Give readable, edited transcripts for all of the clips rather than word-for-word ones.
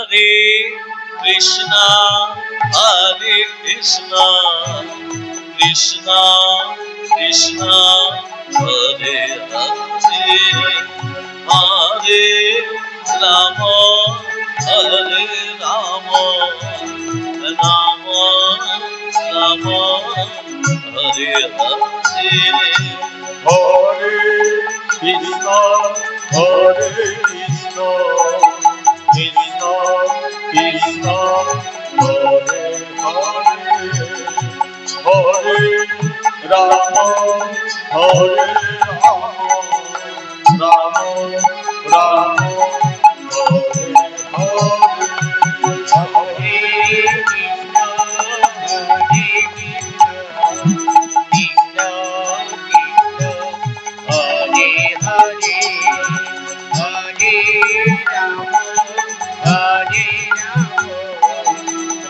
হরে কৃষ্ণ হরে কৃষ্ণ কৃষ্ণ কৃষ্ণ হরে হরে হরে রাম হরে রাম রাম রাম হরে হরে হরে কৃষ্ণ হরে কৃষ্ণ কৃষ্ণ কৃষ্ণ হরে হরে হরে রাম হরে রাম রাম রাম হরে হরে হরে কৃষ্ণ হরে কৃষ্ণ হরে হরে হরে রাম হরে রাম রাম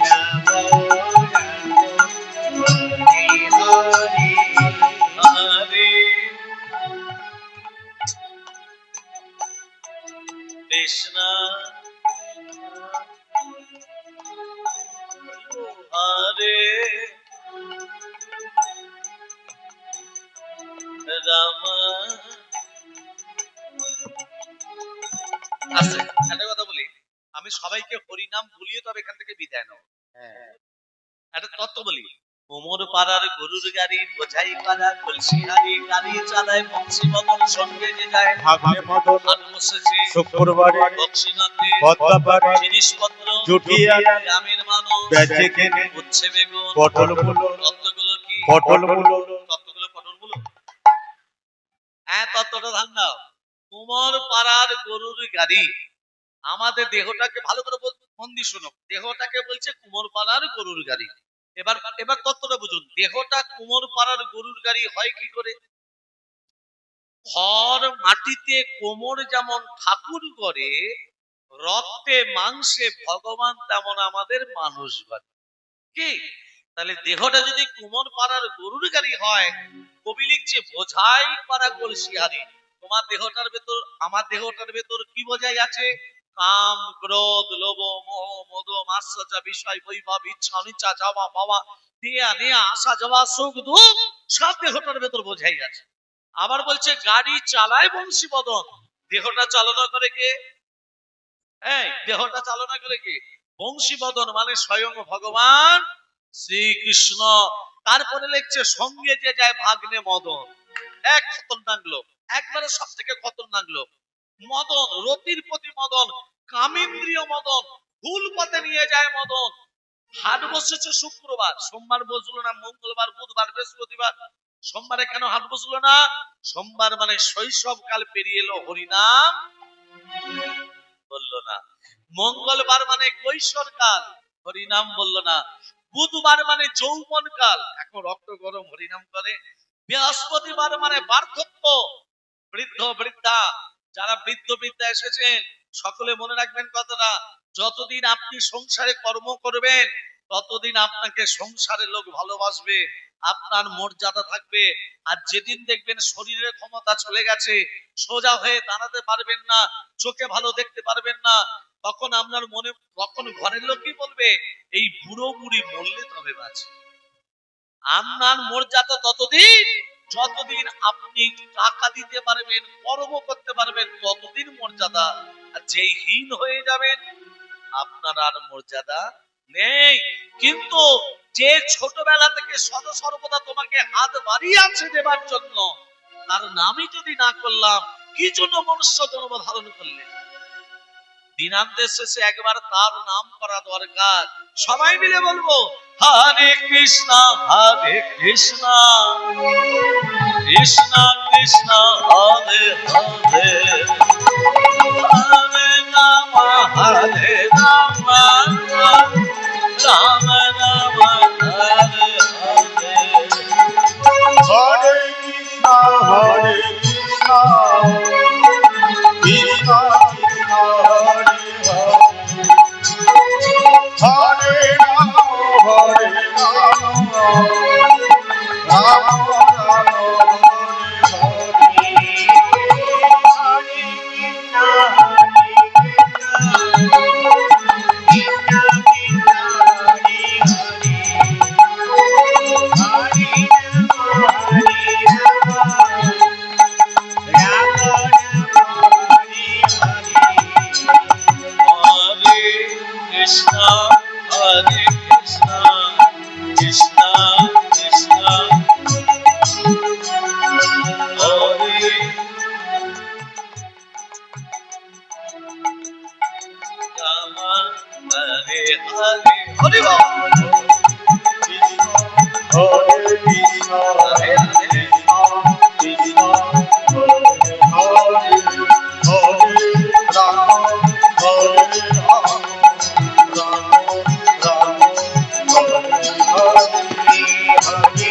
রাম হরে হরে হরে কৃষ্ণ হরে রাম। আচ্ছা একটা কথা বলি, আমি সবাইকে হরিনাম বলিয়ে তবে এখান থেকে বিদায় নাও। একটা তত্ত্ব বলি, কোমর পাড়ার গরুর গাড়ি বোঝাই পাড়া কলসি হারি গাড়ি চালায় বংশী মদন সঙ্গে যে যায় ভাগ্যে মদন হাট বসেছে শুক্রবারে বক্সিনাতে পদ্মাপাড়ে জিনিসপত্র জুটিয়া গ্রামের মানুষ বেচে কেনে উচ্ছে বেগুন পটলগুলো তত্ত্বগুলো কি পটলগুলো পটলগুলো হ্যাঁ তত্ত্বটা ধান দাও। কোমর পাড়ার গরুর গাড়ি, আমাদের দেহটাকে ভালো করে মন দিয়ে শোনো, দেহটাকে বলছে কুমোর পাড়ার গরুর গাড়ি। এবার এবার তত্ত্বটা বুঝুন, দেহটা কুমোর পাড়ার গরুর গাড়ি হয় কি করে? ঘর মাটিতে কোমর যেমন ঠাকুর করে, রক্তে মাংসে ভগবান তেমন আমাদের মানুষ বাড়ি। কি তাহলে দেহটা যদি কুমোর পাড়ার গরুর গাড়ি হয়, কবি লিখছে বোঝাই পাড়া কলসি হারি। তোমার দেহটার ভেতর আমার দেহটার ভেতর কি বোঝাই আছে? কাম ক্রোধ লোভ মোহ মদ মাৎসর্য বিষয় বৈভব ইচ্ছা অনিচ্ছা যাওয়া পাওয়া দিয়া নেয়া আসা যাওয়া সুখ দুঃখ সব দেহটার ভেতর বোঝাই আছে। আবার বলছে গাড়ি চালায় বংশী বদন, দেহটা চালনা করে কে? এই দেহটা চালনা করে কে? বংশী বদন মানে স্বয়ং ভগবান শ্রীকৃষ্ণ। তারপরে লিখছে সঙ্গে যে যায় ভাগ্নে মদন, এক খতরনাক লোক, একবারে সব থেকে খতরনাক লোক। মদন, রতির প্রতি মদন, কামেন্দ্রীয় মদন, ভুল পথে নিয়ে যায় মদন। হাট বসেছে শুক্রবার, সোমবার বসলো না, মঙ্গলবার বুধবার বৃহস্পতিবার, সোমবারে কেন হাট বসলো না? সোমবার মানে শৈশবকাল পেরিয়ে এলো, হরিনাম বললো না। মঙ্গলবার মানে কৈশোরকাল, হরিনাম বললো না। বুধবার মানে যৌবন কাল, এখন রক্ত গরম, হরিনাম করে। বৃহস্পতিবার মানে বার্ধক্য, বৃদ্ধ বৃদ্ধা, যারা বৃদ্ধ বৃদ্ধা এসেছেন সকলে মনে রাখবেন কথাটা, যতদিন আপনি সংসারে কর্ম করবেন ততদিন আপনাকে সংসারের লোক ভালোবাসবে, আপনার মর্যাদা থাকবে। আর যেদিন দেখবেন শরীরের ক্ষমতা চলে গেছে, সোজা হয়ে দাঁড়াতে পারবেন না, চোখে ভালো দেখতে পারবেন না, তখন আপনার মনে, তখন ঘরের লোক কি বলবে? এই বুড়ো বুড়ি মরলে তবে বাঁচে। আপনার মর্যাদা ততদিন যতদিন আপনি টাকা দিতে পারবেন, কর্ম করতে পারবেন, ততদিন মর্যাদা। আর যেই হীন হয়ে যাবেন আপনার আর মর্যাদা নেই। কিন্তু যে ছোটবেলা থেকে সদা সর্বদা তোমাকে হাত বাড়িয়ে আছে দেবার জন্য, তার নামই যদি না করলাম, কি জন্য মনুষ্য জন্ম ধারণ করলেন? দিনান্তের শেষে একবার তার নাম করা দরকার। সবাই মিলে বলবো হরে কৃষ্ণ কৃষ্ণ কৃষ্ণ হরে হরে হরে রাম রাম রাম হরে হরে হরে কৃষ্ণ হরে কৃষ্ণ কৃষ্ণ কৃষ্ণ হরে হরে রাম হরে রাম রাম রাম হরে হরে রাম হরে হরে হরি বল। হরে কৃষ্ণ রাধে রাধে। কৃষ্ণ হরে হরে হরে রাম হরে রাম রাম রাম হরে হরে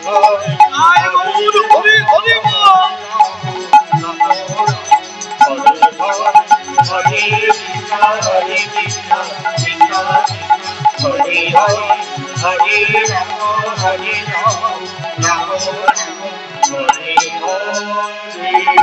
হরে আয় গৌর হরি হরি বল। Hare Hare